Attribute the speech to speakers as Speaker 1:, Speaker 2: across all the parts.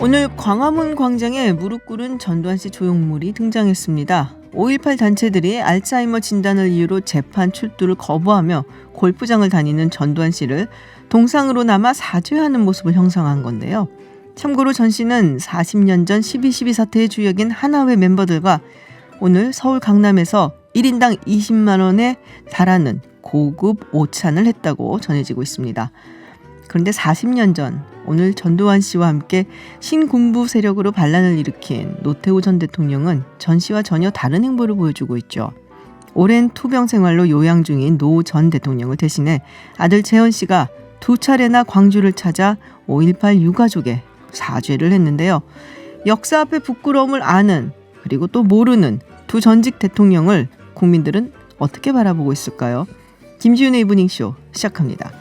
Speaker 1: 오늘 광화문 광장에 무릎 꿇은 전두환 씨 조형물이 등장했습니다. 5.18 단체들이 알츠하이머 진단을 이유로 재판 출두를 거부하며 골프장을 다니는 전두환 씨를 동상으로 남아 사죄하는 모습을 형성한 건데요. 참고로 전 씨는 40년 전 12.12 사태의 주역인 하나회 멤버들과 오늘 서울 강남에서 1인당 20만 원에 달하는 고급 오찬을 했다고 전해지고 있습니다. 그런데 40년 전 오늘 전두환 씨와 함께 신군부 세력으로 반란을 일으킨 노태우 전 대통령은 전 씨와 전혀 다른 행보를 보여주고 있죠. 오랜 투병 생활로 요양 중인 노 전 대통령을 대신해 아들 재헌 씨가 2차례나 광주를 찾아 5.18 유가족에 사죄를 했는데요. 역사 앞에 부끄러움을 아는 그리고 또 모르는 두 전직 대통령을 국민들은 어떻게 바라보고 있을까요? 김지윤의 이브닝쇼 시작합니다.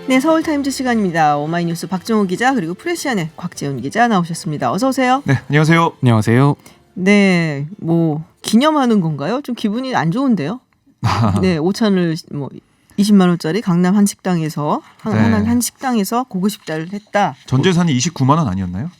Speaker 1: 네, 서울타임즈 시간입니다. 오마이뉴스 박정호 기자 그리고 프레시안의 곽재훈 기자 나오셨습니다. 어서 오세요.
Speaker 2: 네, 안녕하세요.
Speaker 3: 안녕하세요.
Speaker 1: 네, 뭐 기념하는 건가요? 좀 기분이 안 좋은데요. 네, 오찬을 20만 원짜리 강남 한 식당에서 한 식당에서 고급 식사를 했다.
Speaker 2: 전 재산이 29만 원 아니었나요?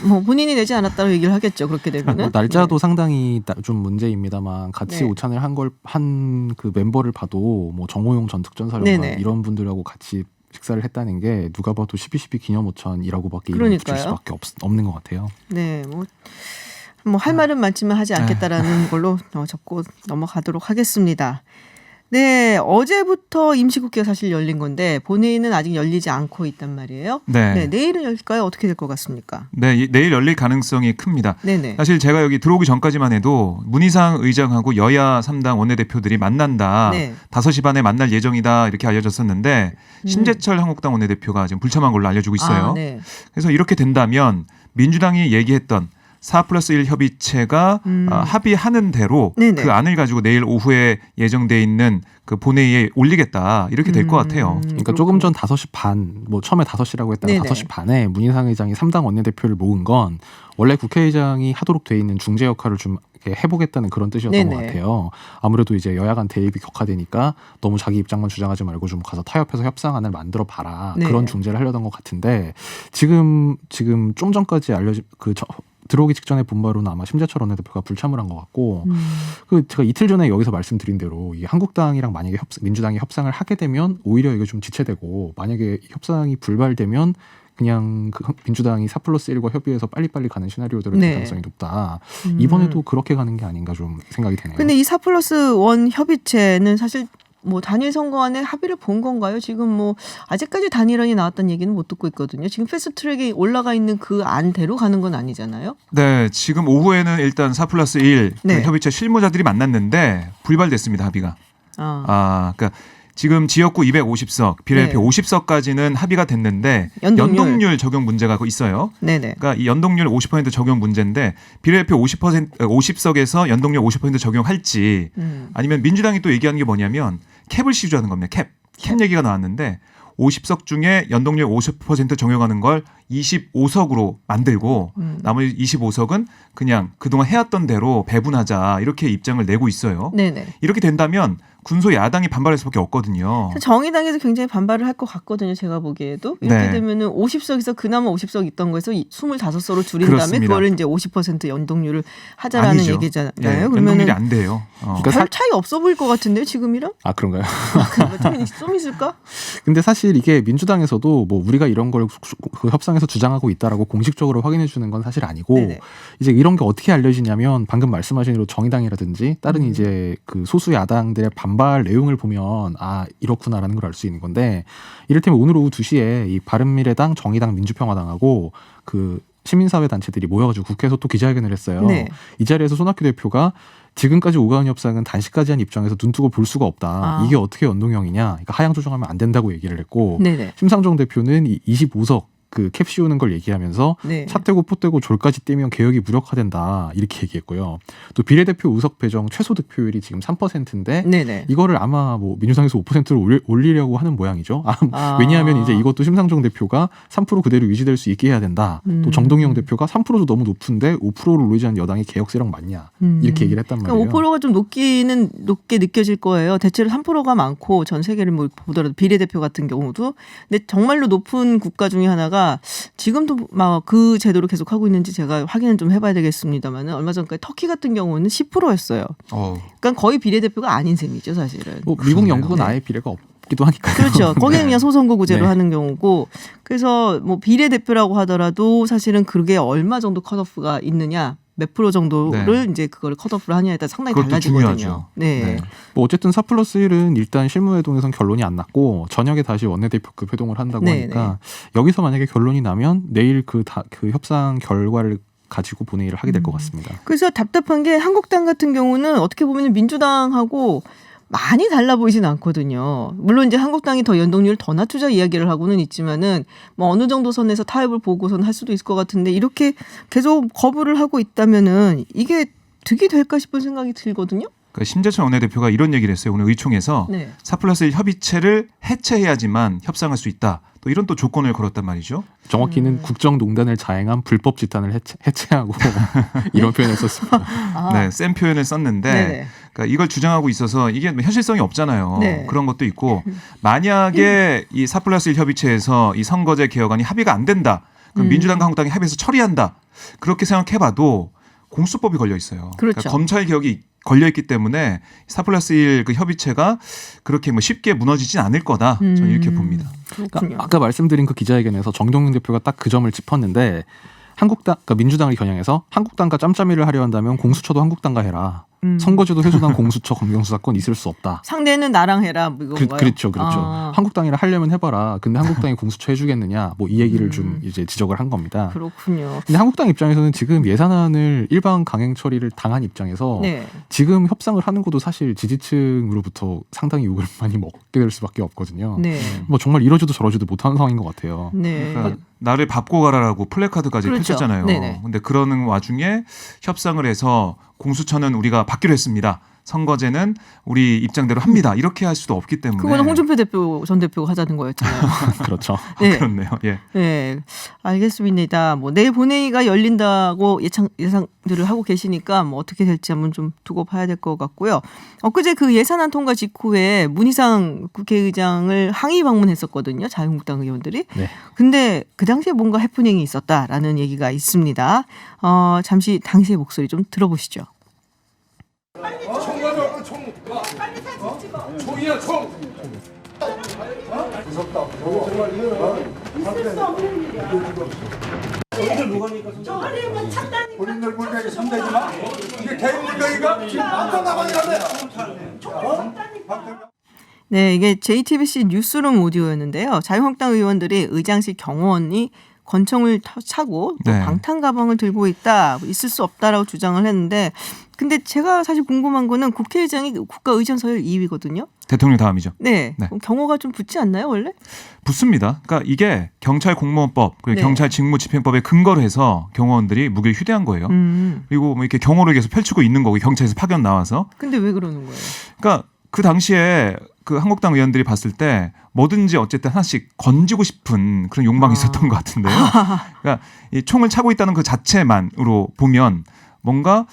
Speaker 1: 뭐 본인이 내지 않았다고 얘기를 하겠죠. 그렇게 되면은
Speaker 3: 날짜도 상당히 좀 문제입니다만 같이
Speaker 1: 네.
Speaker 3: 오찬을 한 그 멤버를 봐도 뭐 정호용 전 특전사령관 이런 분들하고 같이 식사를 했다는 게 누가 봐도 12.12 기념 오찬이라고밖에 이름을 붙일 수밖에 없는 것 같아요.
Speaker 1: 네, 뭐 할 말은 많지만 하지 않겠다라는 걸로 접고 넘어가도록 하겠습니다. 네, 어제부터 임시국회가 사실 열린 건데 본회의는 아직 열리지 않고 있단 말이에요. 네, 내일은 열릴까요? 어떻게 될 것 같습니까?
Speaker 2: 네, 내일 열릴 가능성이 큽니다.
Speaker 1: 네네.
Speaker 2: 사실 제가 여기 들어오기 전까지만 해도 문희상 의장하고 여야 3당 원내대표들이 만난다.
Speaker 1: 네. 5시
Speaker 2: 5시 반에 만날 예정이다 이렇게 알려졌었는데 신재철 한국당 원내대표가 지금 불참한 걸로 알려지고 있어요.
Speaker 1: 네.
Speaker 2: 그래서 이렇게 된다면 민주당이 얘기했던 4+1 협의체가 합의하는 대로
Speaker 1: 네네.
Speaker 2: 그 안을 가지고 내일 오후에 예정돼 있는 그 본회의에 올리겠다 이렇게 될 것 같아요.
Speaker 3: 그러니까 조금 전 5시 반, 뭐 처음에 5시라고 했다가
Speaker 1: 네네.
Speaker 3: 5시 반에 문희상 의장이 3당 원내대표를 모은 건 원래 국회의장이 하도록 돼 있는 중재 역할을 좀 이렇게 해보겠다는 그런 뜻이었던
Speaker 1: 네네.
Speaker 3: 것 같아요. 아무래도 이제 여야 간 대립이 격화되니까 너무 자기 입장만 주장하지 말고 좀 가서 타협해서 협상안을 만들어 봐라.
Speaker 1: 네.
Speaker 3: 그런 중재를 하려던 것 같은데 지금 좀 전까지 들어오기 직전에 본 바로는 아마 심재철 원내대표가 불참을 한 것 같고 제가 이틀 전에 여기서 말씀드린 대로 이 한국당이랑 만약에 민주당이 협상을 하게 되면 오히려 이게 좀 지체되고 만약에 협상이 불발되면 그냥 민주당이 4+1과 협의해서 빨리빨리 가는 시나리오들을 될 가능성이 높다. 이번에도 그렇게 가는 게 아닌가 좀 생각이 되네요.
Speaker 1: 근데 이 4+1 협의체는 사실 뭐 단일 선거안에 합의를 본 건가요? 지금 아직까지 단일안이 나왔다는 얘기는 못 듣고 있거든요. 지금 패스트트랙에 올라가 있는 그 안대로 가는 건 아니잖아요.
Speaker 2: 네, 지금 오후에는 일단 4+1
Speaker 1: 네.
Speaker 2: 협의체 실무자들이 만났는데 불발됐습니다, 합의가. 그러니까 지금 지역구 250석, 비례대표
Speaker 1: 네.
Speaker 2: 50석까지는 합의가 됐는데
Speaker 1: 연동률.
Speaker 2: 연동률 적용 문제가 있어요.
Speaker 1: 네네.
Speaker 2: 그러니까 이 연동률 50% 적용 문제인데 비례대표 50석에서 연동률 50% 적용할지 아니면 민주당이 또 얘기하는 게 뭐냐면 캡을 시주하는 겁니다. 캡 얘기가 나왔는데 50석 중에 연동률 50% 적용하는 걸 25석으로 만들고 나머지 25석은 그냥 그동안 해왔던 대로 배분하자 이렇게 입장을 내고 있어요.
Speaker 1: 네네.
Speaker 2: 이렇게 된다면 군소 야당이 반발할 수밖에 없거든요.
Speaker 1: 정의당에서 굉장히 반발을 할 것 같거든요. 제가 보기에도. 이렇게
Speaker 2: 네.
Speaker 1: 되면은 50석에서 그나마 50석 있던 거에서 25석으로 줄인 다음에
Speaker 2: 그렇습니다.
Speaker 1: 그거를 이제 50% 연동률을 하자라는
Speaker 2: 아니죠.
Speaker 1: 얘기잖아요.
Speaker 2: 예,
Speaker 1: 그러면은
Speaker 2: 연동률이 안 돼요.
Speaker 1: 별 차이 없어 보일 것 같은데요, 지금이랑?
Speaker 3: 아 그런가요?
Speaker 1: 좀 있을까?
Speaker 3: 근데 사실 이게 민주당에서도 뭐 우리가 이런 걸 그 협상에서 주장하고 있다라고 공식적으로 확인해 주는 건 사실 아니고
Speaker 1: 네네.
Speaker 3: 이제 이런 게 어떻게 알려지냐면 방금 말씀하신 대로 정의당이라든지 다른 이제 그 소수 야당들의 반발 내용을 보면 이렇구나라는 걸 알 수 있는 건데 이를테면 오늘 오후 2시에 이 바른미래당, 정의당, 민주평화당하고 그 시민사회 단체들이 모여가지고 국회에서 또 기자회견을 했어요.
Speaker 1: 네.
Speaker 3: 이 자리에서 손학규 대표가 지금까지 오가은 협상은 단시까지 한 입장에서 눈뜨고 볼 수가 없다. 이게 어떻게 연동형이냐. 그러니까 하향 조정하면 안 된다고 얘기를 했고
Speaker 1: 네네.
Speaker 3: 심상정 대표는 25석 그 캡 씌우는 걸 얘기하면서
Speaker 1: 네.
Speaker 3: 차 떼고 포 떼고 졸까지 떼면 개혁이 무력화된다 이렇게 얘기했고요. 또 비례대표 의석 배정 최소 득표율이 지금 3%인데
Speaker 1: 네네.
Speaker 3: 이거를 아마 뭐 민주당에서 5%를 올리려고 하는 모양이죠. 왜냐하면 이제 이것도 심상정 대표가 3% 그대로 유지될 수 있게 해야 된다. 또 정동영 대표가 3%도 너무 높은데 5%를 올리지 않는 여당이 개혁 세력 맞냐 이렇게 얘기를 했단 말이에요.
Speaker 1: 5%가 좀 높게 느껴질 거예요. 대체로 3%가 많고 전 세계를 보더라도 비례대표 같은 경우도 근데 정말로 높은 국가 중에 하나가 제도가 지금도 막 그 제도를 계속 하고 있는지 제가 확인을 좀 해봐야 되겠습니다만 얼마 전까지 터키 같은 경우는 10%였어요. 그러니까 거의 비례대표가 아닌 셈이죠, 사실은.
Speaker 3: 뭐 미국,
Speaker 2: 그러네요.
Speaker 3: 영국은
Speaker 1: 네.
Speaker 3: 아예 비례가 없기도 하니까.
Speaker 1: 그렇죠. 거기는 그냥 소선거구제로
Speaker 3: 네.
Speaker 1: 하는 경우고, 그래서 뭐 비례대표라고 하더라도 사실은 그게 얼마 정도 컷오프가 있느냐, 몇 프로 정도를 이제 그걸 컷오프를 하냐에 따라 상당히
Speaker 2: 그것도
Speaker 1: 달라지거든요.
Speaker 2: 중요하죠.
Speaker 1: 네.
Speaker 2: 네.
Speaker 3: 뭐 어쨌든 4+1은 일단 실무회동에선 결론이 안 났고 저녁에 다시 원내대표급 회동을 한다고
Speaker 1: 네,
Speaker 3: 하니까 여기서 만약에 결론이 나면 내일 그 협상 결과를 가지고 본회의를 하게 될 것 같습니다.
Speaker 1: 그래서 답답한 게 한국당 같은 경우는 어떻게 보면 민주당하고 많이 달라 보이진 않거든요. 물론 이제 한국당이 더 연동률을 더 낮추자 이야기를 하고는 있지만은 뭐 어느 정도 선에서 타협을 보고선 할 수도 있을 것 같은데 이렇게 계속 거부를 하고 있다면은 이게 득이 될까 싶은 생각이 들거든요.
Speaker 2: 그러니까 심재철 원내대표가 이런 얘기를 했어요. 오늘 의총에서
Speaker 1: 네.
Speaker 2: 4+1 협의체를 해체해야지만 협상할 수 있다. 또 이런 또 조건을 걸었단 말이죠.
Speaker 3: 정확히는 국정농단을 자행한 불법 집단을 해체하고 이런 표현을 썼습니다.
Speaker 2: 네, 센 표현을 썼는데
Speaker 1: 네네.
Speaker 2: 그러니까 이걸 주장하고 있어서 이게 현실성이 없잖아요.
Speaker 1: 네.
Speaker 2: 그런 것도 있고 만약에 이 4+1 협의체에서 이 선거제 개혁안이 합의가 안 된다. 그럼 민주당과 한국당이 합의해서 처리한다. 그렇게 생각해봐도 공수법이 걸려 있어요.
Speaker 1: 그렇죠.
Speaker 2: 그러니까 검찰 개혁이 걸려 있기 때문에 4+1 그 협의체가 그렇게 뭐 쉽게 무너지진 않을 거다. 저는 이렇게 봅니다.
Speaker 1: 그렇군요.
Speaker 3: 그러니까 아까 말씀드린 그 기자회견에서 정동영 대표가 딱 그 점을 짚었는데 그러니까 민주당을 겨냥해서 한국당과 짬짬이를 하려 한다면 공수처도 한국당과 해라. 선거제도 훼손한 공수처 검경수사권 있을 수 없다.
Speaker 1: 상대는 나랑 해라 뭐 이건가요?
Speaker 3: 그렇죠.
Speaker 1: 아.
Speaker 3: 한국당이랑 하려면 해봐라. 근데 한국당이 공수처 해주겠느냐? 뭐 이 얘기를 좀 이제 지적을 한 겁니다.
Speaker 1: 그렇군요.
Speaker 3: 근데 한국당 입장에서는 지금 예산안을 일반 강행 처리를 당한 입장에서
Speaker 1: 네.
Speaker 3: 지금 협상을 하는 것도 사실 지지층으로부터 상당히 욕을 많이 먹게 될 수밖에 없거든요.
Speaker 1: 네.
Speaker 3: 뭐 정말 이러지도 저러지도 못하는 상황인 것 같아요.
Speaker 1: 네.
Speaker 2: 그러니까 나를 밟고 가라라고 플래카드까지
Speaker 1: 그렇죠.
Speaker 2: 펼쳤잖아요.
Speaker 1: 네네.
Speaker 2: 근데 그러는 와중에 협상을 해서 공수처는 우리가 받기로 했습니다. 선거제는 우리 입장대로 합니다. 이렇게 할 수도 없기 때문에.
Speaker 1: 그거는 홍준표 대표 전 대표가 하자는 거였잖아요.
Speaker 3: 그렇죠.
Speaker 1: 네.
Speaker 2: 그렇네요. 예.
Speaker 1: 네, 알겠습니다. 뭐 내일 본회의가 열린다고 예상들을 하고 계시니까 뭐 어떻게 될지 한번 좀 두고 봐야 될 것 같고요. 엊그제 그 예산안 통과 직후에 문희상 국회의장을 항의 방문했었거든요. 자유한국당 의원들이.
Speaker 3: 네.
Speaker 1: 근데 그 당시에 뭔가 해프닝이 있었다라는 얘기가 있습니다. 잠시 당시의 목소리 좀 들어보시죠.
Speaker 4: 총 가져와 총. 총이야 총. 무섭다. 정말 이거는 있을 수 없는 일이야. 저리면 찬다니까. 본인들 물량이 선대지 마. 이게 개인 물량이가 지금 완전 나방이라네.
Speaker 1: 네, 이게 JTBC 뉴스룸 오디오였는데요. 자유한국당 의원들이 의장실 경호원이 권총을 차고 또
Speaker 2: 네.
Speaker 1: 방탄 가방을 들고 있다, 있을 수 없다라고 주장을 했는데, 근데 제가 사실 궁금한 거는 국회의장이 국가의전 서열 2위거든요.
Speaker 2: 대통령 다음이죠.
Speaker 1: 네,
Speaker 2: 네.
Speaker 1: 그럼 경호가 좀 붙지 않나요, 원래?
Speaker 2: 붙습니다. 그러니까 이게 경찰 공무원법 그리고
Speaker 1: 네.
Speaker 2: 경찰 직무집행법에 근거로 해서 경호원들이 무기를 휴대한 거예요. 그리고 뭐 이렇게 경호를 계속 펼치고 있는 거고 경찰에서 파견 나와서.
Speaker 1: 근데 왜 그러는 거예요?
Speaker 2: 그러니까 그 당시에 그 한국당 의원들이 봤을 때 뭐든지 어쨌든 하나씩 건지고 싶은 그런 욕망이 있었던 것 같은데요. 그러니까 이 총을 차고 있다는 그 자체만으로 보면 뭔가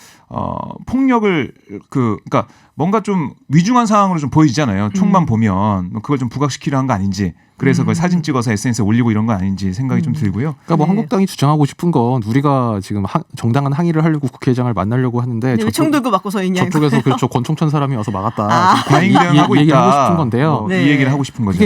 Speaker 2: 폭력을 그러니까 뭔가 좀 위중한 상황으로 좀 보이잖아요. 총만 보면 그걸 좀 부각시키려 한 거 아닌지. 그래서 그걸 사진 찍어서 SNS에 올리고 이런 거 아닌지 생각이 좀 들고요.
Speaker 3: 그러니까 뭐
Speaker 1: 네.
Speaker 3: 한국당이 주장하고 싶은 건 우리가 지금 정당한 항의를 하려고 국회의장을 만나려고 하는데
Speaker 1: 왜 총 들고 맞고 서 있냐?
Speaker 3: 저쪽에서 그렇죠 권총 천 사람이 와서 막았다.
Speaker 1: 아.
Speaker 3: 지금
Speaker 2: 과잉 대응하고
Speaker 3: 얘기를
Speaker 2: 있다.
Speaker 3: 하고 싶은 건데요.
Speaker 2: 뭐
Speaker 1: 네.
Speaker 2: 이 얘기를 하고 싶은 거죠.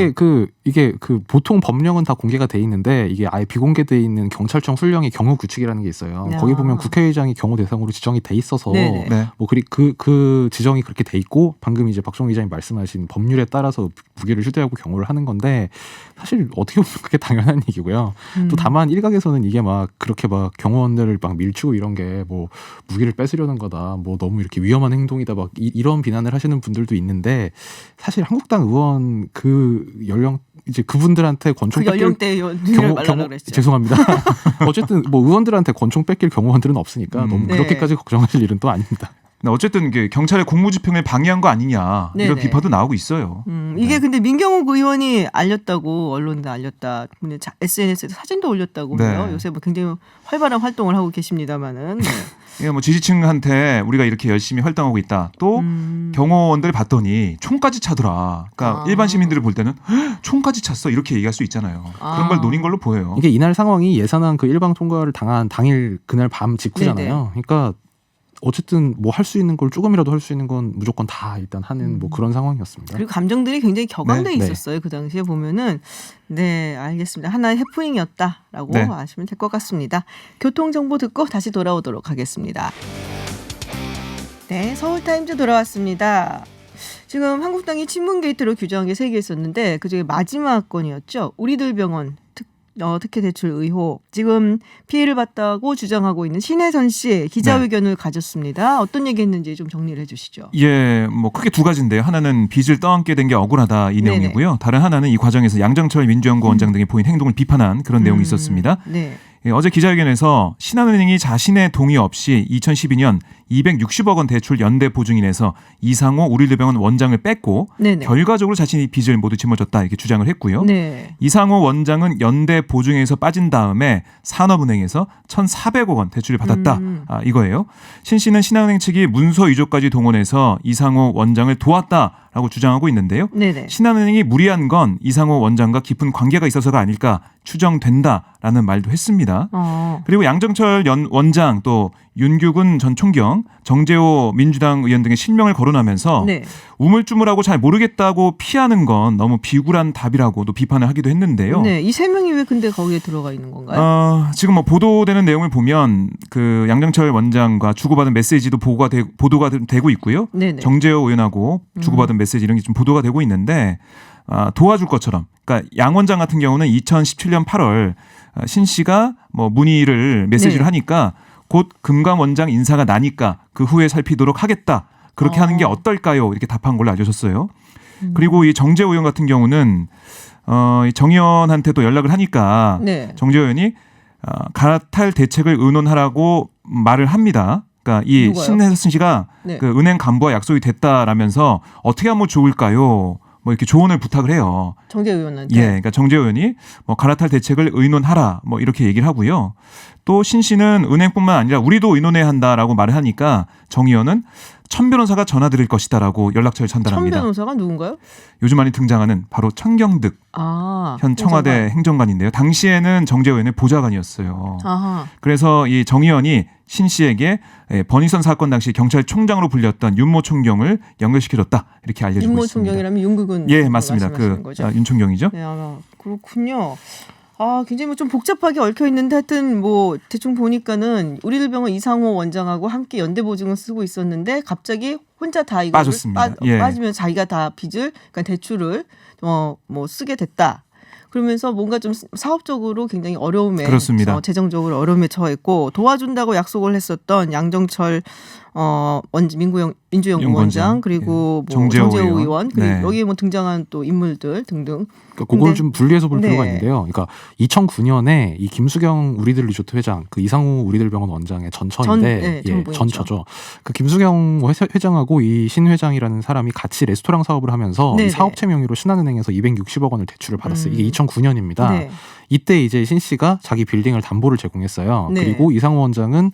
Speaker 3: 이게 보통 법령은 다 공개가 돼 있는데 이게 아예 비공개돼 있는 경찰청 훈령의 경우 규칙이라는 게 있어요.
Speaker 1: 야.
Speaker 3: 거기 보면 국회의장이 경호 대상으로 지정이 돼 있어서
Speaker 1: 네네.
Speaker 2: 네.
Speaker 3: 뭐 그 지정이 그렇게 돼 있고 방금 이제 박종 기자님 말씀하신 법률에 따라서 무기를 휴대하고 경호를 하는 건데 사실 어떻게 보면 그게 당연한 얘기고요. 또 다만 일각에서는 이게 막 그렇게 막 경호원들을 막 밀치고 이런 게 뭐 무기를 뺏으려는 거다, 뭐 너무 이렇게 위험한 행동이다, 막 이런 비난을 하시는 분들도 있는데 사실 한국당 의원 그 연령 이제 그분들한테 권총
Speaker 1: 그
Speaker 3: 뺏길
Speaker 1: 연령대 의원을 말하려고 그랬죠.
Speaker 3: 죄송합니다. 어쨌든 뭐 의원들한테 권총 뺏길 경호원들은 없으니까 너무
Speaker 1: 네.
Speaker 3: 그렇게까지 걱정하실 일은 또 아닙니다.
Speaker 2: 근데 어쨌든 이게 경찰의 공무집행을 방해한 거 아니냐 이런
Speaker 1: 네네.
Speaker 2: 비판도 나오고 있어요.
Speaker 1: 이게 근데 민경욱 의원이 알렸다고 언론에 알렸다. 근데 SNS에 사진도 올렸다고
Speaker 2: 네.
Speaker 1: 해요. 요새 뭐 굉장히 활발한 활동을 하고 계십니다만은. 네.
Speaker 2: 이게 뭐 지지층한테 우리가 이렇게 열심히 활동하고 있다. 또 경호원들 봤더니 총까지 차더라. 그러니까 일반 시민들을 볼 때는 총까지 찼어 이렇게 얘기할 수 있잖아요. 그런 걸 노린 걸로 보여요.
Speaker 3: 이게 이날 상황이 예산안 그 일방 통과를 당한 당일 그날 밤 직후잖아요. 그러니까 어쨌든 뭐 할 수 있는 걸 조금이라도 할 수 있는 건 무조건 다 일단 하는 뭐 그런 상황이었습니다.
Speaker 1: 그리고 감정들이 굉장히 격앙돼
Speaker 2: 네.
Speaker 1: 있었어요. 그 당시에 보면은. 네, 알겠습니다. 하나의 해프닝이었다라고
Speaker 3: 네.
Speaker 1: 아시면 될 것 같습니다. 교통정보 듣고 다시 돌아오도록 하겠습니다. 네, 서울타임즈 돌아왔습니다. 지금 한국당이 친문 게이트로 규정한 게 3개 있었는데 그중에 마지막 건이었죠. 우리들 병원 특혜 대출 의혹. 지금 피해를 봤다고 주장하고 있는 신혜선 씨 기자회견을 가졌습니다. 어떤 얘기했는지 좀 정리를 해주시죠.
Speaker 2: 예, 뭐 크게 두 가지인데요. 하나는 빚을 떠안게 된 게 억울하다 이
Speaker 1: 네네.
Speaker 2: 내용이고요. 다른 하나는 이 과정에서 양정철 민주연구 원장 등이 보인 행동을 비판한 그런 내용이 있었습니다.
Speaker 1: 네.
Speaker 2: 예, 어제 기자회견에서 신한은행이 자신의 동의 없이 2012년 260억 원 대출 연대 보증인에서 이상호 우리들병원 원장을 뺐고
Speaker 1: 네네.
Speaker 2: 결과적으로 자신이 빚을 모두 짊어졌다 이렇게 주장을 했고요.
Speaker 1: 네.
Speaker 2: 이상호 원장은 연대 보증에서 빠진 다음에 산업은행에서 1,400억 원 대출을 받았다. 이거예요. 신 씨는 신한은행 측이 문서 위조까지 동원해서 이상호 원장을 도왔다라고 주장하고 있는데요.
Speaker 1: 네네.
Speaker 2: 신한은행이 무리한 건 이상호 원장과 깊은 관계가 있어서가 아닐까 추정된다라는 말도 했습니다. 그리고 양정철 원장 또 윤규근 전 총경, 정재호 민주당 의원 등의 실명을 거론하면서
Speaker 1: 네.
Speaker 2: 우물쭈물하고 잘 모르겠다고 피하는 건 너무 비굴한 답이라고도 비판을 하기도 했는데요.
Speaker 1: 네, 이 3명이 왜 근데 거기에 들어가 있는 건가요?
Speaker 2: 지금 뭐 보도되는 내용을 보면 그 양정철 원장과 주고받은 메시지도 보도가 되고 있고요.
Speaker 1: 네네.
Speaker 2: 정재호 의원하고 주고받은 메시지 이런 게 좀 보도가 되고 있는데 도와줄 것처럼. 그러니까 양 원장 같은 경우는 2017년 8월 신 씨가 뭐 문의를 메시지를
Speaker 1: 네.
Speaker 2: 하니까 곧 금감 원장 인사가 나니까 그 후에 살피도록 하겠다. 그렇게 하는 게 어떨까요? 이렇게 답한 걸로 알려졌어요. 그리고 이 정재호 의원 같은 경우는 이 정 의원한테도 연락을 하니까
Speaker 1: 네.
Speaker 2: 정재호 의원이 갈아탈 대책을 의논하라고 말을 합니다. 그러니까 이
Speaker 1: 누가요?
Speaker 2: 신혜선 씨가
Speaker 1: 네.
Speaker 2: 그 은행 간부와 약속이 됐다라면서 어떻게 하면 좋을까요? 뭐 이렇게 조언을 부탁을 해요.
Speaker 1: 정재 의원한테.
Speaker 2: 예, 그러니까 정재호 의원이 뭐 갈아탈 대책을 의논하라 뭐 이렇게 얘기를 하고요. 또 신 씨는 은행뿐만 아니라 우리도 의논해야 한다라고 말을 하니까 정 의원은 천 변호사가 전화 드릴 것이다라고 연락처를 전달합니다.
Speaker 1: 천 변호사가 누군가요?
Speaker 2: 요즘 많이 등장하는 바로 천경득 현 청와대 행정관인데요. 당시에는 정재호 의원의 보좌관이었어요.
Speaker 1: 아하.
Speaker 2: 그래서 이 정 의원이 신 씨에게 번희선 사건 당시 경찰총장으로 불렸던 윤모 총경을 연결시켜줬다 이렇게 알려지고
Speaker 1: 윤모
Speaker 2: 있습니다.
Speaker 1: 총경이라면 윤국은
Speaker 2: 예, 맞습니다.
Speaker 1: 말씀하시는 거죠?
Speaker 2: 윤 총경이죠.
Speaker 1: 네, 그렇군요. 굉장히 뭐 좀 복잡하게 얽혀 있는데 하여튼 뭐 대충 보니까는 우리들 병원 이상호 원장하고 함께 연대 보증을 쓰고 있었는데 갑자기 혼자 다 이거
Speaker 2: 빠졌습니다. 예.
Speaker 1: 빠지면 자기가 다 빚을 그러니까 대출을 뭐 쓰게 됐다. 그러면서 뭔가 좀 사업적으로 굉장히 어려움에
Speaker 2: 그렇습니다.
Speaker 1: 재정적으로 어려움에 처했고 도와준다고 약속을 했었던 양정철 민주연구원장 그리고
Speaker 2: 예.
Speaker 1: 뭐
Speaker 2: 정재호
Speaker 1: 의원 그리고
Speaker 2: 네.
Speaker 1: 여기에 뭐 등장한 또 인물들 등등.
Speaker 3: 그러니까 그걸 좀 분리해서 볼
Speaker 1: 네.
Speaker 3: 필요가 있는데요. 그러니까 2009년에 이 김수경 우리들 리조트 회장, 그 이상우 우리들 병원 원장의 전처인데, 전처죠. 그 김수경 회장하고 이 신 회장이라는 사람이 같이 레스토랑 사업을 하면서 이 사업체 명의로 신한은행에서 260억 원을 대출을 받았어요. 이게 2009년입니다.
Speaker 1: 네.
Speaker 3: 이때 이제 신 씨가 자기 빌딩을 담보를 제공했어요.
Speaker 1: 네.
Speaker 3: 그리고 이상우 원장은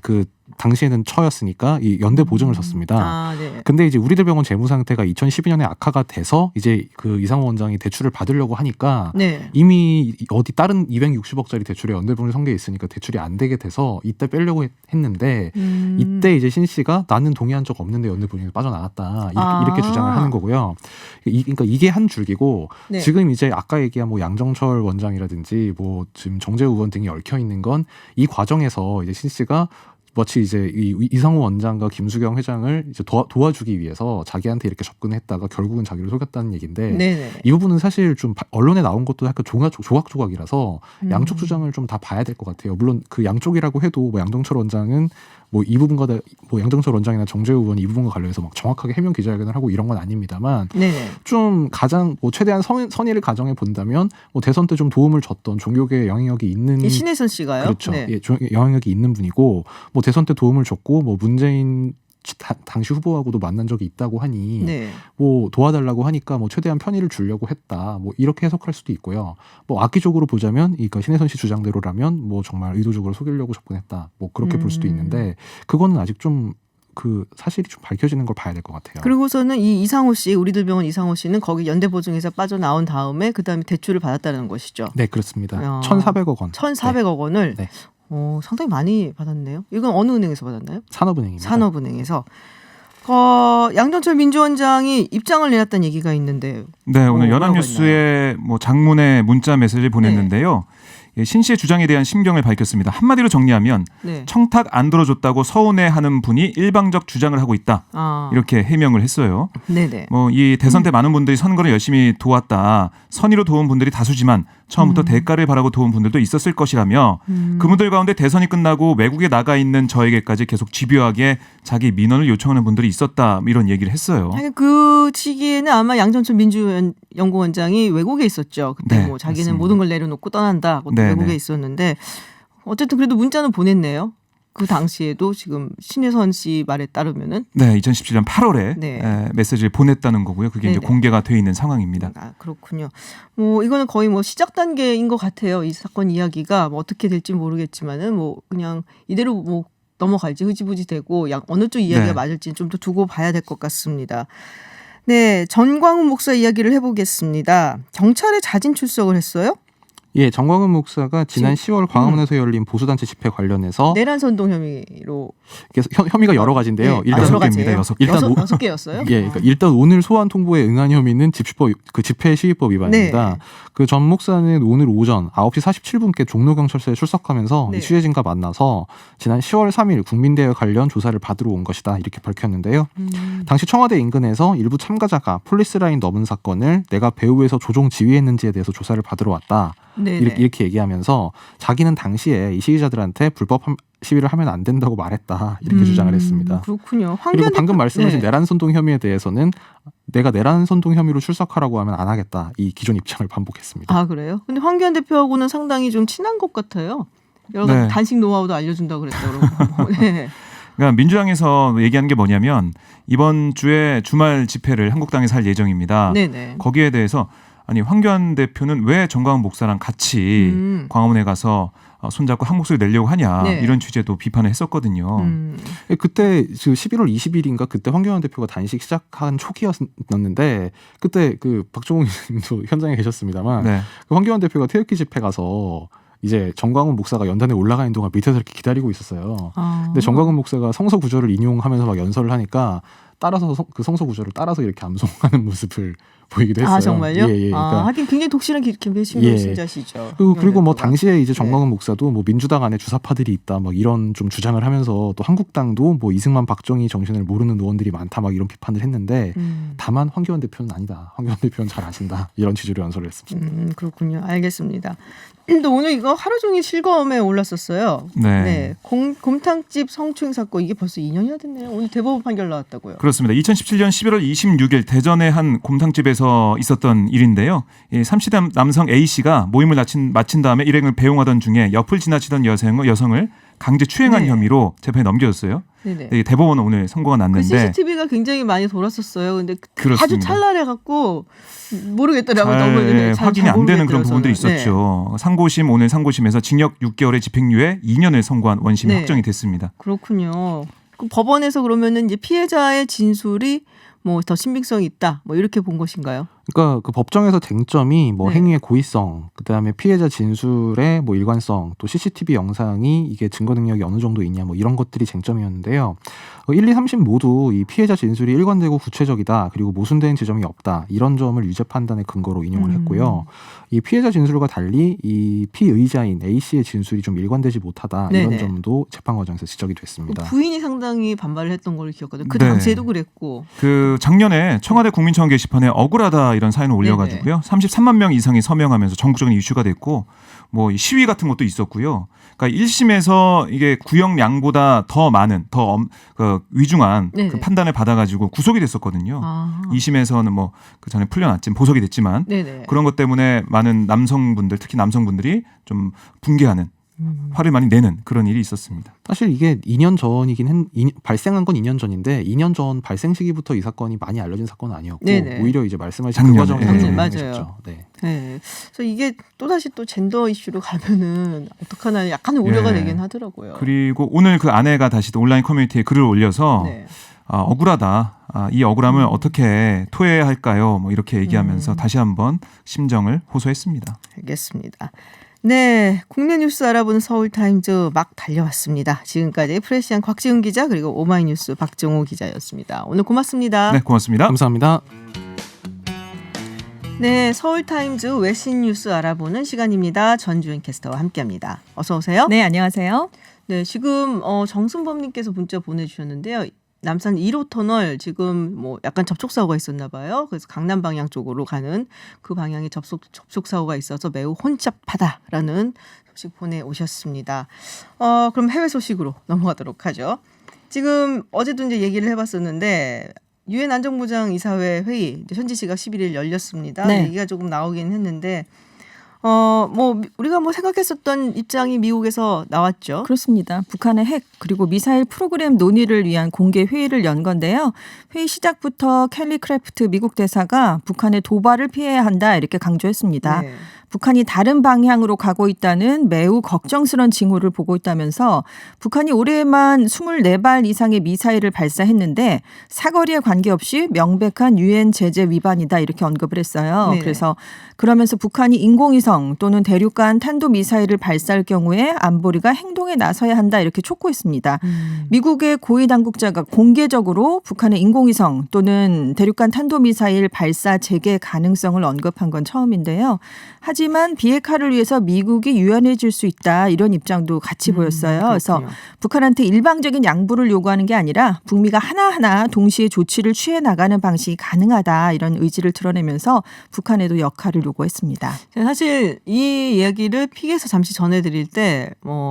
Speaker 3: 그 당시에는 처였으니까 이 연대 보증을 섰습니다.
Speaker 1: 네.
Speaker 3: 근데 이제 우리들 병원 재무 상태가 2012년에 악화가 돼서 이제 그 이상호 원장이 대출을 받으려고 하니까
Speaker 1: 네.
Speaker 3: 이미 어디 다른 260억짜리 대출에 연대분을 성계에 있으니까 대출이 안 되게 돼서 이때 빼려고 했는데 이때 이제 신 씨가 나는 동의한 적 없는데 연대분이 빠져나왔다 이렇게 주장을 하는 거고요. 그러니까 이게 한 줄기고
Speaker 1: 네.
Speaker 3: 지금 이제 아까 얘기한 뭐 양정철 원장이라든지 뭐 지금 정재우 의원 등이 얽혀 있는 건 이 과정에서 이제 신 씨가 마치 이제 이상호 원장과 김수경 회장을 이제 도와주기 위해서 자기한테 이렇게 접근했다가 결국은 자기를 속였다는 얘기인데
Speaker 1: 네네.
Speaker 3: 이 부분은 사실 좀 언론에 나온 것도 약간 조각조각이라서 양쪽 주장을 좀 다 봐야 될 것 같아요. 물론 그 양쪽이라고 해도 뭐 양정철 원장은 뭐 이 부분과 뭐 양정철 원장이나 정재우 의원 이 부분과 관련해서 막 정확하게 해명 기자회견을 하고 이런 건 아닙니다만
Speaker 1: 네네.
Speaker 3: 좀 가장 뭐 최대한 선의를 가정해 본다면 뭐 대선 때 좀 도움을 줬던 종교계 영향력이 있는
Speaker 1: 이 신혜선 씨가요?
Speaker 3: 그렇죠.
Speaker 1: 네.
Speaker 3: 예, 영향력이 있는 분이고 뭐 대선 때 도움을 줬고 뭐 문재인 당시 후보하고도 만난 적이 있다고 하니
Speaker 1: 네.
Speaker 3: 뭐 도와달라고 하니까 뭐 최대한 편의를 주려고 했다. 뭐 이렇게 해석할 수도 있고요. 뭐 악기적으로 보자면 그러니까 신혜선 씨 주장대로라면 뭐 정말 의도적으로 속이려고 접근했다. 뭐 그렇게 볼 수도 있는데 그거는 아직 좀 그 사실이 좀 밝혀지는 걸 봐야 될 것 같아요.
Speaker 1: 그리고서는 이 이상호 씨, 우리들 병원 이상호 씨는 거기 연대보증에서 빠져나온 다음에 그다음에 대출을 받았다는 것이죠.
Speaker 3: 네, 그렇습니다.
Speaker 1: 야.
Speaker 3: 1,400억 원.
Speaker 1: 1,400억 원을
Speaker 3: 네.
Speaker 1: 상당히 많이 받았네요. 이건 어느 은행에서 받았나요?
Speaker 3: 산업은행입니다.
Speaker 1: 산업은행에서. 양정철 민주원장이 입장을 내놨다는 얘기가 있는데.
Speaker 2: 네, 오늘
Speaker 1: 뭐라고
Speaker 2: 연합뉴스에 뭐 장문의 문자 메시지를 보냈는데요. 신 씨의 주장에 대한 심경을 밝혔습니다. 한마디로 정리하면
Speaker 1: 네.
Speaker 2: 청탁 안 들어줬다고 서운해하는 분이 일방적 주장을 하고 있다.
Speaker 1: 아.
Speaker 2: 이렇게 해명을 했어요.
Speaker 1: 네네.
Speaker 2: 뭐 이 대선 때 많은 분들이 선거를 열심히 도왔다. 선의로 도운 분들이 다수지만 처음부터 대가를 바라고 도운 분들도 있었을 것이라며 그분들 가운데 대선이 끝나고 외국에 나가 있는 저에게까지 계속 집요하게 자기 민원을 요청하는 분들이 있었다. 이런 얘기를 했어요.
Speaker 1: 그 시기에는 아마 양정철 민주연구원장이 외국에 있었죠. 그때
Speaker 2: 네,
Speaker 1: 뭐 자기는
Speaker 2: 맞습니다.
Speaker 1: 모든 걸 내려놓고 떠난다. 그것도
Speaker 2: 네,
Speaker 1: 외국에
Speaker 2: 네.
Speaker 1: 있었는데 어쨌든 그래도 문자는 보냈네요. 그 당시에도 지금 신혜선 씨 말에 따르면은.
Speaker 2: 네, 2017년 8월에
Speaker 1: 네.
Speaker 2: 메시지를 보냈다는 거고요. 그게 이제
Speaker 1: 네네.
Speaker 2: 공개가 돼 있는 상황입니다.
Speaker 1: 아, 그렇군요. 뭐 이거는 거의 뭐 시작 단계인 것 같아요. 이 사건 이야기가 뭐 어떻게 될지 모르겠지만은 뭐 그냥 이대로 뭐 넘어갈지 흐지부지 되고 어느 쪽 이야기가
Speaker 2: 네.
Speaker 1: 맞을지 좀 더 두고 봐야 될 것 같습니다. 네, 전광훈 목사 이야기를 해보겠습니다. 경찰에 자진 출석을 했어요?
Speaker 3: 예, 정광훈 목사가 지난 10월 광화문에서 열린 보수단체 집회 관련해서
Speaker 1: 내란 선동 혐의로
Speaker 3: 혐의가 여러 가지인데요.
Speaker 1: 네.
Speaker 3: 일단
Speaker 1: 여러
Speaker 2: 여섯 개입니다.
Speaker 1: 가지예요.
Speaker 2: 여섯 개.
Speaker 3: 일단
Speaker 1: 여섯 개였어요?
Speaker 3: 예, 그러니까 일단 오늘 소환 통보에 응한 혐의는 집회 시위법 위반입니다.
Speaker 1: 네.
Speaker 3: 그 전 목사는 오늘 오전 9시 47분께 종로경찰서에 출석하면서
Speaker 1: 네.
Speaker 3: 이 취재진과 만나서 지난 10월 3일 국민대회 관련 조사를 받으러 온 것이다 이렇게 밝혔는데요. 당시 청와대 인근에서 일부 참가자가 폴리스라인 넘은 사건을 내가 배후에서 조종 지휘했는지에 대해서 조사를 받으러 왔다.
Speaker 1: 네네.
Speaker 3: 이렇게 얘기하면서 자기는 당시에 이 시위자들한테 불법 시위를 하면 안 된다고 말했다 이렇게 주장을 했습니다.
Speaker 1: 그렇군요.
Speaker 3: 그리고 방금 말씀하신
Speaker 1: 네.
Speaker 3: 내란 선동 혐의에 대해서는 내가 내란 선동 혐의로 출석하라고 하면 안 하겠다 이 기존 입장을 반복했습니다.
Speaker 1: 아 그래요? 근데 황교안 대표하고는 상당히 좀 친한 것 같아요. 여러
Speaker 2: 네.
Speaker 1: 가지 단식 노하우도 알려준다고 그랬다고. 네.
Speaker 2: 그러니까 민주당에서 얘기하는 게 뭐냐면 이번 주에 주말 집회를 한국당에서 할 예정입니다.
Speaker 1: 네네.
Speaker 2: 거기에 대해서 아니 황교안 대표는 왜 정광훈 목사랑 같이 광화문에 가서 손잡고 한 목소리 내려고 하냐
Speaker 1: 네.
Speaker 2: 이런 취재도 비판을 했었거든요.
Speaker 3: 그때 11월 20일인가 그때 황교안 대표가 단식 시작한 초기였는데 그때 그 박종훈 님도 현장에 계셨습니다만
Speaker 2: 네.
Speaker 3: 그 황교안 대표가 태극기 집회 가서 이제 정광훈 목사가 연단에 올라가는 동안 밑에서 이렇게 기다리고 있었어요. 근데 정광훈 목사가 성서 구절을 인용하면서 막 연설을 하니까 따라서 그 성서 구절을 따라서 이렇게 암송하는 모습을 보이기도 했어요.
Speaker 1: 아 정말요?
Speaker 3: 예, 예. 그러니까
Speaker 1: 하긴 굉장히 독실한 김배신
Speaker 3: 예.
Speaker 1: 신자시죠.
Speaker 3: 그리고 뭐
Speaker 1: 대표가.
Speaker 3: 당시에 이제 정광훈
Speaker 1: 네.
Speaker 3: 목사도 뭐 민주당 안에 주사파들이 있다 막 이런 좀 주장을 하면서 또 한국당도 뭐 이승만 박정희 정신을 모르는 의원들이 많다 막 이런 비판을 했는데 다만 황교안 대표는 아니다. 황교안 대표는 잘 아신다. 이런 취지로 연설을 했습니다.
Speaker 1: 그렇군요. 알겠습니다. 근데 오늘 이거 하루 종일 실검에 올랐었어요.
Speaker 2: 네.
Speaker 1: 곰탕집 성추행 사건 이게 벌써 2년이나 됐네요. 오늘 대법원 판결 나왔다고요.
Speaker 2: 그렇습니다. 2017년 11월 26일 대전의 한 곰탕집에서 있었던 일인데요. 이 30대 남성 A 씨가 모임을 마친 다음에 일행을 배웅하던 중에 옆을 지나치던 여성을 강제 추행한
Speaker 1: 네.
Speaker 2: 혐의로 재판에 넘겨졌어요.
Speaker 1: 네네.
Speaker 2: 이 대법원은 오늘 선고가
Speaker 1: 그
Speaker 2: 났는데
Speaker 1: CCTV가 굉장히 많이 돌았었어요. 근데
Speaker 2: 그렇습니다.
Speaker 1: 아주 찰나해갖고 모르겠더라고요.
Speaker 2: 잘
Speaker 1: 너무
Speaker 2: 확인이 안 되는 그런
Speaker 1: 모르겠더라고요,
Speaker 2: 부분들이
Speaker 1: 저는.
Speaker 2: 있었죠. 오늘 상고심에서 징역 6개월의 집행유예 2년을 선고한 원심이
Speaker 1: 네.
Speaker 2: 확정이 됐습니다.
Speaker 1: 그렇군요. 그 법원에서 그러면은 이제 피해자의 진술이 뭐 더 신빙성이 있다. 뭐 이렇게 본 것인가요?
Speaker 3: 그러니까 그 법정에서 쟁점이 뭐
Speaker 1: 네.
Speaker 3: 행위의 고의성, 그다음에 피해자 진술의 뭐 일관성, 또 CCTV 영상이 이게 증거 능력이 어느 정도 있냐 뭐 이런 것들이 쟁점이었는데요. 1, 2, 3심 모두 이 피해자 진술이 일관되고 구체적이다. 그리고 모순되는 지점이 없다. 이런 점을 유죄 판단의 근거로 인용을 했고요. 이 피해자 진술과 달리 이 피의자인 A 씨의 진술이 좀 일관되지 못하다.
Speaker 1: 네네.
Speaker 3: 이런 점도 재판 과정에서 지적이 됐습니다.
Speaker 1: 부인이 상당히 반발을 했던 걸로 기억하거든요. 그
Speaker 2: 네.
Speaker 1: 당시에도 그랬고.
Speaker 2: 그 작년에 청와대 국민청원 게시판에 억울하다 이런 사연을 올려가지고요. 33만 명 이상이 서명하면서 전국적인 이슈가 됐고 뭐 시위 같은 것도 있었고요. 그러니까 1심에서 이게 구형량보다 더 많은 그 위중한
Speaker 1: 네네.
Speaker 2: 그 판단을 받아가지고 구속이 됐었거든요.
Speaker 1: 아.
Speaker 2: 2심에서는 뭐 그 전에 풀려났지만 보석이 됐지만
Speaker 1: 네네.
Speaker 2: 그런 것 때문에 많은 남성분들 특히 남성분들이 좀 붕괴하는 화를 많이 내는 그런 일이 있었습니다.
Speaker 3: 사실 이게 2년 전이긴 발생한 건 2년 전인데 2년 전 발생 시기부터 이 사건이 많이 알려진 사건은 아니었고
Speaker 1: 네네.
Speaker 3: 오히려 이제 말씀하신
Speaker 2: 작년에.
Speaker 3: 그 과정에
Speaker 2: 작년,
Speaker 1: 맞아요.
Speaker 3: 네.
Speaker 1: 네. 그래서 이게 또다시 또 젠더 이슈로 가면은 어떡하나 약간 우려가
Speaker 2: 예.
Speaker 1: 되긴 하더라고요.
Speaker 2: 그리고 오늘 그 아내가 다시 또 온라인 커뮤니티에 글을 올려서
Speaker 1: 네.
Speaker 2: 억울하다. 이 억울함을 어떻게 토해야 할까요? 뭐 이렇게 얘기하면서 다시 한번 심정을 호소했습니다.
Speaker 1: 알겠습니다. 네, 국내 뉴스 알아보는 서울타임즈 막 달려왔습니다. 지금까지 프레시안 곽지은 기자 그리고 오마이뉴스 박정호 기자였습니다. 오늘 고맙습니다.
Speaker 2: 네, 고맙습니다.
Speaker 3: 감사합니다.
Speaker 1: 네, 서울타임즈 외신 뉴스 알아보는 시간입니다. 전주현 캐스터와 함께합니다. 어서 오세요.
Speaker 5: 네, 안녕하세요.
Speaker 1: 네, 지금 정순범님께서 문자 보내주셨는데요. 남산 1호 터널 지금 뭐 약간 접촉 사고가 있었나 봐요. 그래서 강남 방향 쪽으로 가는 그 방향에 접촉 사고가 있어서 매우 혼잡하다라는 소식 보내오셨습니다. 그럼 해외 소식으로 넘어가도록 하죠. 지금 어제도 이제 얘기를 해봤었는데 유엔 안전보장 이사회 회의 현지 시각 11일 열렸습니다.
Speaker 5: 네.
Speaker 1: 얘기가 조금 나오긴 했는데. 뭐 우리가 뭐 생각했었던 입장이 미국에서 나왔죠.
Speaker 5: 그렇습니다. 북한의 핵 그리고 미사일 프로그램 논의를 위한 공개 회의를 연 건데요. 회의 시작부터 켈리 크래프트 미국 대사가 북한의 도발을 피해야 한다 이렇게 강조했습니다.
Speaker 1: 네.
Speaker 5: 북한이 다른 방향으로 가고 있다는 매우 걱정스러운 징후를 보고 있다면서 북한이 올해만 24발 이상의 미사일을 발사했는데 사거리에 관계없이 명백한 유엔 제재 위반이다 이렇게 언급을 했어요.
Speaker 1: 네네.
Speaker 5: 그래서 그러면서 북한이 인공위성 또는 대륙간 탄도미사일을 발사할 경우에 안보리가 행동에 나서야 한다 이렇게 촉구했습니다. 미국의 고위 당국자가 공개적으로 북한의 인공위성 또는 대륙간 탄도미사일 발사 재개 가능성을 언급한 건 처음인데요. 하지만 비핵화를 위해서 미국이 유연해질 수 있다 이런 입장도 같이 보였어요. 그래서 북한한테 일방적인 양보를 요구하는 게 아니라 북미가 하나하나 동시에 조치를 취해 나가는 방식이 가능하다 이런 의지를 드러내면서 북한에도 역할을 요구했습니다.
Speaker 1: 사실 이 이야기를 픽에서 잠시 전해드릴 때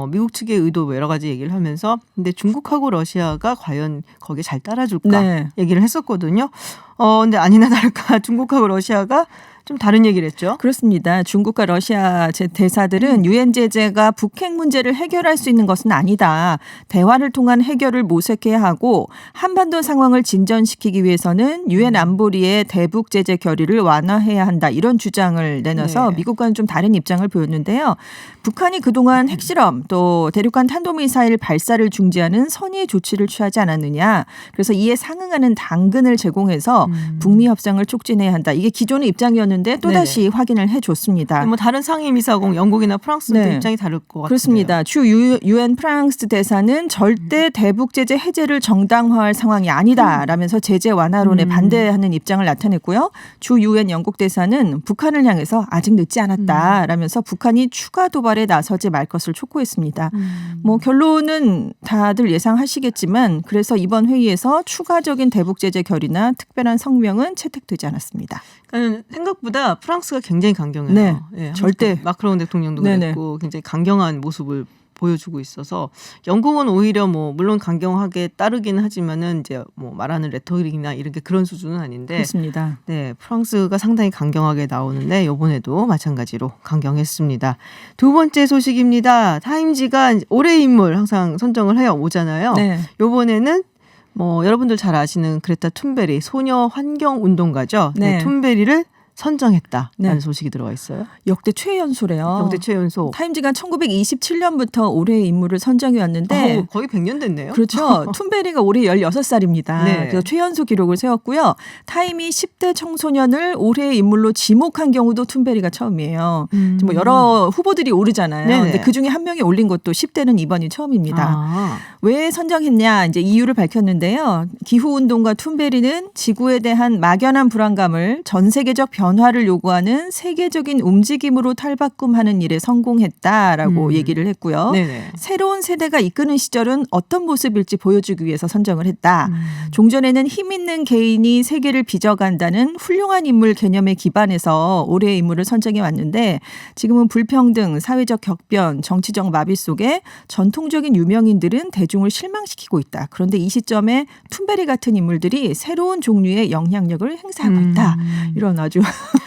Speaker 1: 미국 측의 의도 여러 가지 얘기를 하면서 근데 중국하고 러시아가 과연 거기에 잘 따라줄까
Speaker 5: 네.
Speaker 1: 얘기를 했었거든요. 근데 아니나 다를까 중국하고 러시아가 좀 다른 얘기를 했죠.
Speaker 5: 그렇습니다. 중국과 러시아 대사들은 유엔 제재가 북핵 문제를 해결할 수 있는 것은 아니다. 대화를 통한 해결을 모색해야 하고 한반도 상황을 진전시키기 위해서는 유엔 안보리의 대북 제재 결의를 완화해야 한다. 이런 주장을 내놔서
Speaker 1: 네.
Speaker 5: 미국과는 좀 다른 입장을 보였는데요. 북한이 그동안 핵실험 또 대륙간 탄도미사일 발사를 중지하는 선의의 조치를 취하지 않았느냐. 그래서 이에 상응하는 당근을 제공해서 북미 협상을 촉진해야 한다. 이게 기존의 입장이었는데 또다시 확인을 해줬습니다.
Speaker 1: 뭐 다른 상임이사국 영국이나 프랑스도
Speaker 5: 네.
Speaker 1: 입장이 다를 것 같아요.
Speaker 5: 그렇습니다. 주 유엔 프랑스 대사는 절대 대북 제재 해제를 정당화할 상황이 아니다라면서 제재 완화론에 반대하는 입장을 나타냈고요. 주 유엔 영국 대사는 북한을 향해서 아직 늦지 않았다라면서 북한이 추가 도발에 나서지 말 것을 촉구했습니다. 뭐 결론은 다들 예상하시겠지만 그래서 이번 회의에서 추가적인 대북 제재 결의나 특별한 성명은 채택되지 않았습니다.
Speaker 1: 그러니까 생각보다 프랑스가 굉장히 강경해요.
Speaker 5: 네,
Speaker 1: 예,
Speaker 5: 절대.
Speaker 1: 마크롱 대통령도
Speaker 5: 네네.
Speaker 1: 그랬고 굉장히 강경한 모습을 보여주고 있어서 영국은 오히려 뭐 물론 강경하게 따르긴 하지만은 이제 뭐 말하는 레토릭이나 이런 게 그런 수준은 아닌데
Speaker 5: 그렇습니다.
Speaker 1: 네, 프랑스가 상당히 강경하게 나오는데 이번에도 마찬가지로 강경했습니다. 두 번째 소식입니다. 타임지가 올해의 인물 항상 선정을 해 오잖아요.
Speaker 5: 네.
Speaker 1: 이번에는 뭐 여러분들 잘 아시는 그레타 툰베리 소녀 환경 운동가죠. 네,
Speaker 5: 네.
Speaker 1: 툰베리를 선정했다라는
Speaker 5: 네.
Speaker 1: 소식이 들어가 있어요.
Speaker 5: 역대 최연소래요.
Speaker 1: 역대 최연소.
Speaker 5: 타임지가 1927년부터 올해의 인물을 선정해 왔는데
Speaker 1: 거의 100년 됐네요.
Speaker 5: 그렇죠. 툰베리가 올해 16살입니다.
Speaker 1: 네.
Speaker 5: 그래서 최연소 기록을 세웠고요. 타임이 10대 청소년을 올해의 인물로 지목한 경우도 툰베리가 처음이에요. 뭐 여러 후보들이 오르잖아요.
Speaker 1: 네네.
Speaker 5: 근데 그중에 한 명이 올린 것도 10대는 이번이 처음입니다.
Speaker 1: 아,
Speaker 5: 왜 선정했냐 이제 이유를 밝혔는데요. 기후 운동과 툰베리는 지구에 대한 막연한 불안감을 전 세계적 변화를 요구하는 세계적인 움직임으로 탈바꿈하는 일에 성공했다라고 얘기를 했고요.
Speaker 1: 네네.
Speaker 5: 새로운 세대가 이끄는 시절은 어떤 모습일지 보여주기 위해서 선정을 했다. 종전에는 힘 있는 개인이 세계를 빚어간다는 훌륭한 인물 개념에 기반해서 올해의 인물을 선정해 왔는데 지금은 불평등, 사회적 격변, 정치적 마비 속에 전통적인 유명인들은 대중을 실망시키고 있다. 그런데 이 시점에 툰베리 같은 인물들이 새로운 종류의 영향력을 행사하고 있다. 이런 아주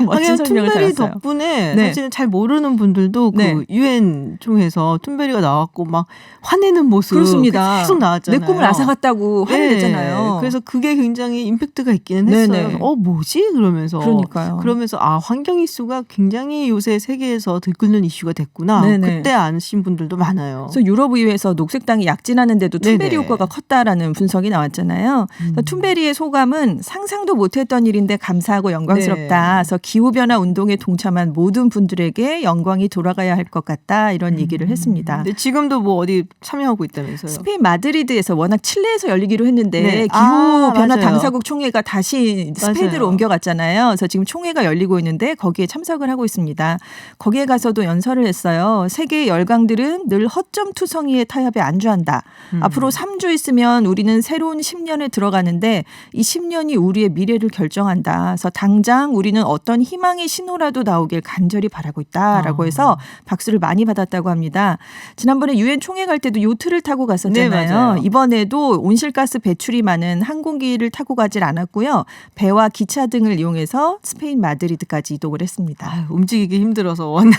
Speaker 5: 멋진 설명을
Speaker 1: 툰베리
Speaker 5: 잘했어요.
Speaker 1: 덕분에
Speaker 5: 네.
Speaker 1: 사실은 잘 모르는 분들도
Speaker 5: 네.
Speaker 1: 그 유엔 총회에서 툰베리가 나왔고 막 화내는 모습
Speaker 5: 그렇습니다.
Speaker 1: 계속 나왔잖아요.
Speaker 5: 내 꿈을 앗아갔다고 화를
Speaker 1: 네.
Speaker 5: 냈잖아요.
Speaker 1: 그래서 그게 굉장히 임팩트가 있기는
Speaker 5: 네네.
Speaker 1: 했어요. 뭐지? 그러면서
Speaker 5: 그러니까요.
Speaker 1: 그러면서 환경 이슈가 굉장히 요새 세계에서 들끓는 이슈가 됐구나.
Speaker 5: 네네.
Speaker 1: 그때 아신 분들도 많아요.
Speaker 5: 그래서 유럽의회에서 녹색당이 약진하는데도 툰베리
Speaker 1: 네네.
Speaker 5: 효과가 컸다라는 분석이 나왔잖아요. 그래서 툰베리의 소감은 상상도 못했던 일인데 감사하고 영광스럽다. 그래서 기후변화 운동에 동참한 모든 분들에게 영광이 돌아가야 할 것 같다. 이런 얘기를 했습니다.
Speaker 1: 근데 지금도 뭐 어디 참여하고 있다면서요?
Speaker 5: 스페인 마드리드에서 워낙 칠레에서 열리기로 했는데
Speaker 1: 네.
Speaker 5: 기후변화
Speaker 1: 맞아요.
Speaker 5: 당사국 총회가 다시 스페인으로
Speaker 1: 맞아요.
Speaker 5: 옮겨갔잖아요. 그래서 지금 총회가 열리고 있는데 거기에 참석을 하고 있습니다. 거기에 가서도 연설을 했어요. 세계의 열강들은 늘 허점투성이의 타협에 안주한다. 앞으로 3주 있으면 우리는 새로운 10년에 들어가는데 이 10년이 우리의 미래를 결정한다. 그래서 당장 우리는 어떤 희망의 신호라도 나오길 간절히 바라고 있다라고 해서 박수를 많이 받았다고 합니다. 지난번에 유엔 총회 갈 때도 요트를 타고
Speaker 1: 네,
Speaker 5: 갔었잖아요.
Speaker 1: 맞아요.
Speaker 5: 이번에도 온실가스 배출이 많은 항공기를 타고 가질 않았고요. 배와 기차 등을 이용해서 스페인 마드리드까지 이동을 했습니다.
Speaker 1: 움직이기 힘들어서 워낙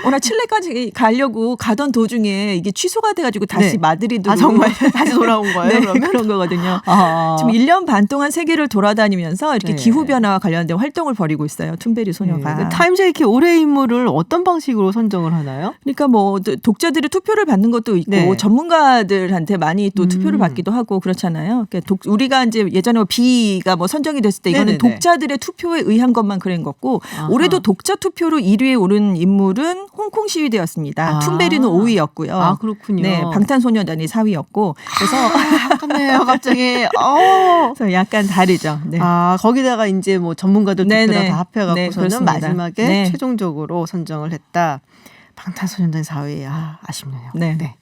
Speaker 5: 워낙 칠레까지 가려고 가던 도중에 이게 취소가 돼가지고 다시
Speaker 1: 네.
Speaker 5: 마드리드로
Speaker 1: 정말 다시 돌아온 거예요?
Speaker 5: 네,
Speaker 1: 그러면
Speaker 5: 그런 거거든요.
Speaker 1: 아.
Speaker 5: 지금 1년 반 동안 세계를 돌아다니면서 이렇게
Speaker 1: 네.
Speaker 5: 기후변화와 관련된 활동을 벌이고 있어요. 툰베리 소녀가.
Speaker 1: 네. 타임즈에이키 올해의 인물을 어떤 방식으로 선정을 하나요?
Speaker 5: 그러니까 뭐 독자들이 투표를 받는 것도 있고
Speaker 1: 네.
Speaker 5: 전문가들한테 많이 또 투표를 받기도 하고 그렇잖아요. 그러니까 우리가 이제 예전에 B가 뭐 선정이 됐을 때 이거는
Speaker 1: 네네네.
Speaker 5: 독자들의 투표에 의한 것만 그런 거고
Speaker 1: 아하.
Speaker 5: 올해도 독자 투표로 1위에 오른 인물은 홍콩 시위대였습니다.
Speaker 1: 아.
Speaker 5: 툰베리는 5위였고요.
Speaker 1: 아, 그렇군요.
Speaker 5: 네, 방탄소년단이 4위였고 그래서
Speaker 1: 아깝네요, 갑자기.
Speaker 5: 그래서 약간 다르죠. 네.
Speaker 1: 거기다가 이제 뭐 전문가들
Speaker 5: 네네.
Speaker 1: 투표랑 다
Speaker 5: 네,
Speaker 1: 합해갖고서는
Speaker 5: 그렇습니다.
Speaker 1: 마지막에
Speaker 5: 네.
Speaker 1: 최종적으로 선정을 했다. 방탄소년단 4위. 아쉽네요.
Speaker 5: 네.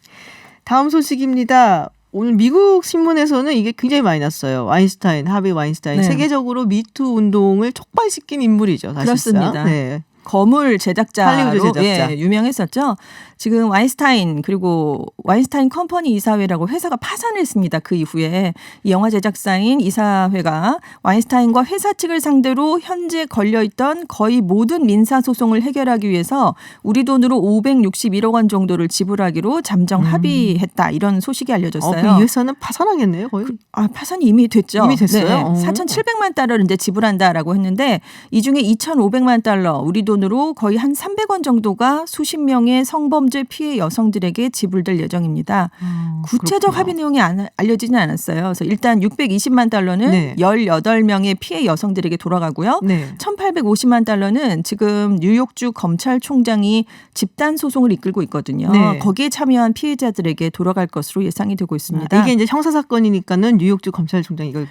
Speaker 1: 다음 소식입니다. 오늘 미국 신문에서는 이게 굉장히 많이 났어요. 하비 와인스타인.
Speaker 5: 네.
Speaker 1: 세계적으로 미투 운동을 촉발시킨 인물이죠. 사실상.
Speaker 5: 그렇습니다.
Speaker 1: 네.
Speaker 5: 거물 제작자로
Speaker 1: 할리우드 제작자.
Speaker 5: 유명했었죠. 지금 와인스타인 그리고 와인스타인 컴퍼니 이사회라고 회사가 파산을 했습니다. 그 이후에 이 영화 제작사인 이사회가 와인스타인과 회사 측을 상대로 현재 걸려있던 거의 모든 민사소송을 해결하기 위해서 우리 돈으로 561억 원 정도를 지불하기로 잠정 합의했다. 이런 소식이 알려졌어요.
Speaker 1: 이 회사는 파산하겠네요, 거의.
Speaker 5: 파산이 이미 됐죠.
Speaker 1: 이미 됐어요?
Speaker 5: 4,700만 달러를 이제 지불한다라고 했는데 이 중에 2,500만 달러 우리 돈으로 거의 한 300원 정도가 수십 명의 성범죄 피해 여성들에게 지불될 예정입니다. 구체적
Speaker 1: 그렇구나.
Speaker 5: 합의 내용이 알려지진 않았어요. 그래서 일단 620만 달러는
Speaker 1: 네.
Speaker 5: 18명의 피해 여성들에게 돌아가고요.
Speaker 1: 네.
Speaker 5: 1,850만 달러는 지금 뉴욕주 검찰총장이 집단 소송을 이끌고 있거든요.
Speaker 1: 네.
Speaker 5: 거기에 참여한 피해자들에게 돌아갈 것으로 예상이 되고 있습니다.
Speaker 1: 이게 이제 형사 사건이니까는 뉴욕주 검찰총장이 이걸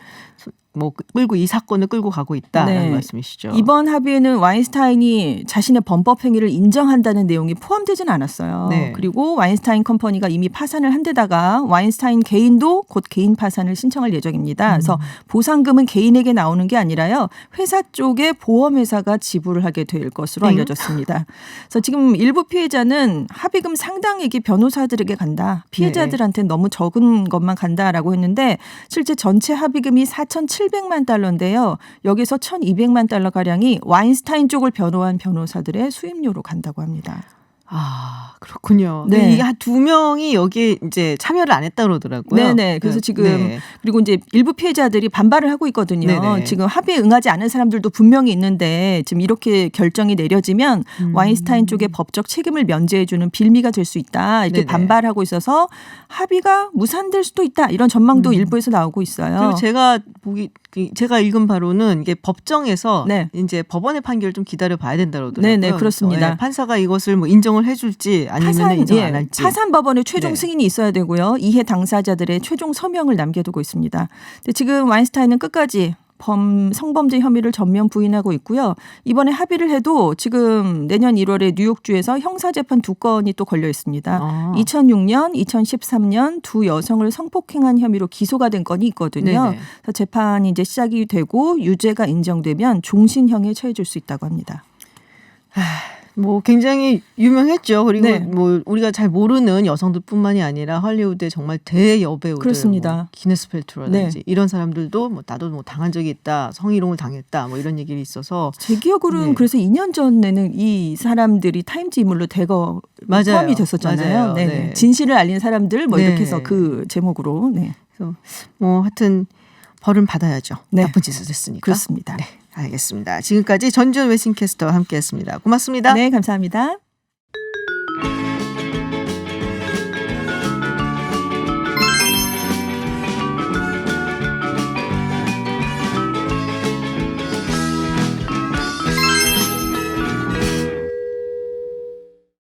Speaker 1: 이 사건을 끌고 가고 있다라는
Speaker 5: 네.
Speaker 1: 말씀이시죠.
Speaker 5: 이번 합의에는 와인스타인이 자신의 범법 행위를 인정한다는 내용이 포함되지는 않았어요.
Speaker 1: 네.
Speaker 5: 그리고 와인스타인 컴퍼니가 이미 파산을 한 데다가 와인스타인 개인도 곧 개인 파산을 신청할 예정입니다. 그래서 보상금은 개인에게 나오는 게 아니라요. 회사 쪽에 보험회사가 지불을 하게 될 것으로 알려졌습니다. 그래서 지금 일부 피해자는 합의금 상당액이 변호사들에게 간다. 피해자들한테는 너무 적은 것만 간다라고 했는데 실제 전체 합의금이 4,700만 달러인데요. 여기서 1,200만 달러가량이 와인스타인 쪽을 변호한 변호사들의 수임료로 간다고 합니다.
Speaker 1: 그렇군요.
Speaker 5: 네.
Speaker 1: 이게 한 2명이 여기에 이제 참여를 안 했다 그러더라고요.
Speaker 5: 네네. 그래서 지금 그리고 이제 일부 피해자들이 반발을 하고 있거든요.
Speaker 1: 네네.
Speaker 5: 지금 합의에 응하지 않은 사람들도 분명히 있는데 지금 이렇게 결정이 내려지면 와인스타인 쪽의 법적 책임을 면제해주는 빌미가 될 수 있다. 이렇게
Speaker 1: 네네.
Speaker 5: 반발하고 있어서 합의가 무산될 수도 있다. 이런 전망도 일부에서 나오고 있어요.
Speaker 1: 그리고 제가 읽은 바로는 이게 법정에서
Speaker 5: 네.
Speaker 1: 이제 법원의 판결을 좀 기다려 봐야 된다 그러더라고요.
Speaker 5: 네네, 그렇습니다.
Speaker 1: 그래서, 판사가 이것을 뭐 인정을 해줄지 아니면 인정 안 할지.
Speaker 5: 파산 법원의 최종
Speaker 1: 네.
Speaker 5: 승인이 있어야 되고요. 이해 당사자들의 최종 서명을 남겨두고 있습니다. 근데 지금 와인스타인은 끝까지 성범죄 혐의를 전면 부인하고 있고요. 이번에 합의를 해도 지금 내년 1월에 뉴욕주에서 형사재판 2건이 또 걸려 있습니다. 2006년, 2013년 두 여성을 성폭행한 혐의로 기소가 된 건이 있거든요.
Speaker 1: 네네.
Speaker 5: 그래서 재판이 이제 시작이 되고 유죄가 인정되면 종신형에 처해질 수 있다고 합니다.
Speaker 1: 뭐 굉장히 유명했죠. 그리고
Speaker 5: 네.
Speaker 1: 뭐 우리가 잘 모르는 여성들뿐만이 아니라 할리우드의 정말 대여배우들,
Speaker 5: 그렇습니다.
Speaker 1: 뭐 기네스 펠트로라든지 이런 사람들도 뭐 나도 뭐 당한 적이 있다, 성희롱을 당했다, 뭐 이런 얘기가 있어서
Speaker 5: 제 기억으로는
Speaker 1: 네.
Speaker 5: 그래서 2년 전에는 이 사람들이 타임즈 인물로 대거
Speaker 1: 맞아요.
Speaker 5: 포함이 됐었잖아요.
Speaker 1: 맞아요.
Speaker 5: 네.
Speaker 1: 네.
Speaker 5: 진실을 알린 사람들 뭐
Speaker 1: 네.
Speaker 5: 이렇게 해서 그 제목으로. 네.
Speaker 1: 그래서 뭐 하여튼 벌은 받아야죠.
Speaker 5: 네.
Speaker 1: 나쁜 짓을 했으니까.
Speaker 5: 그렇습니다.
Speaker 1: 네, 알겠습니다. 지금까지 전주현 웨싱캐스터와 함께했습니다. 고맙습니다.
Speaker 5: 네, 감사합니다.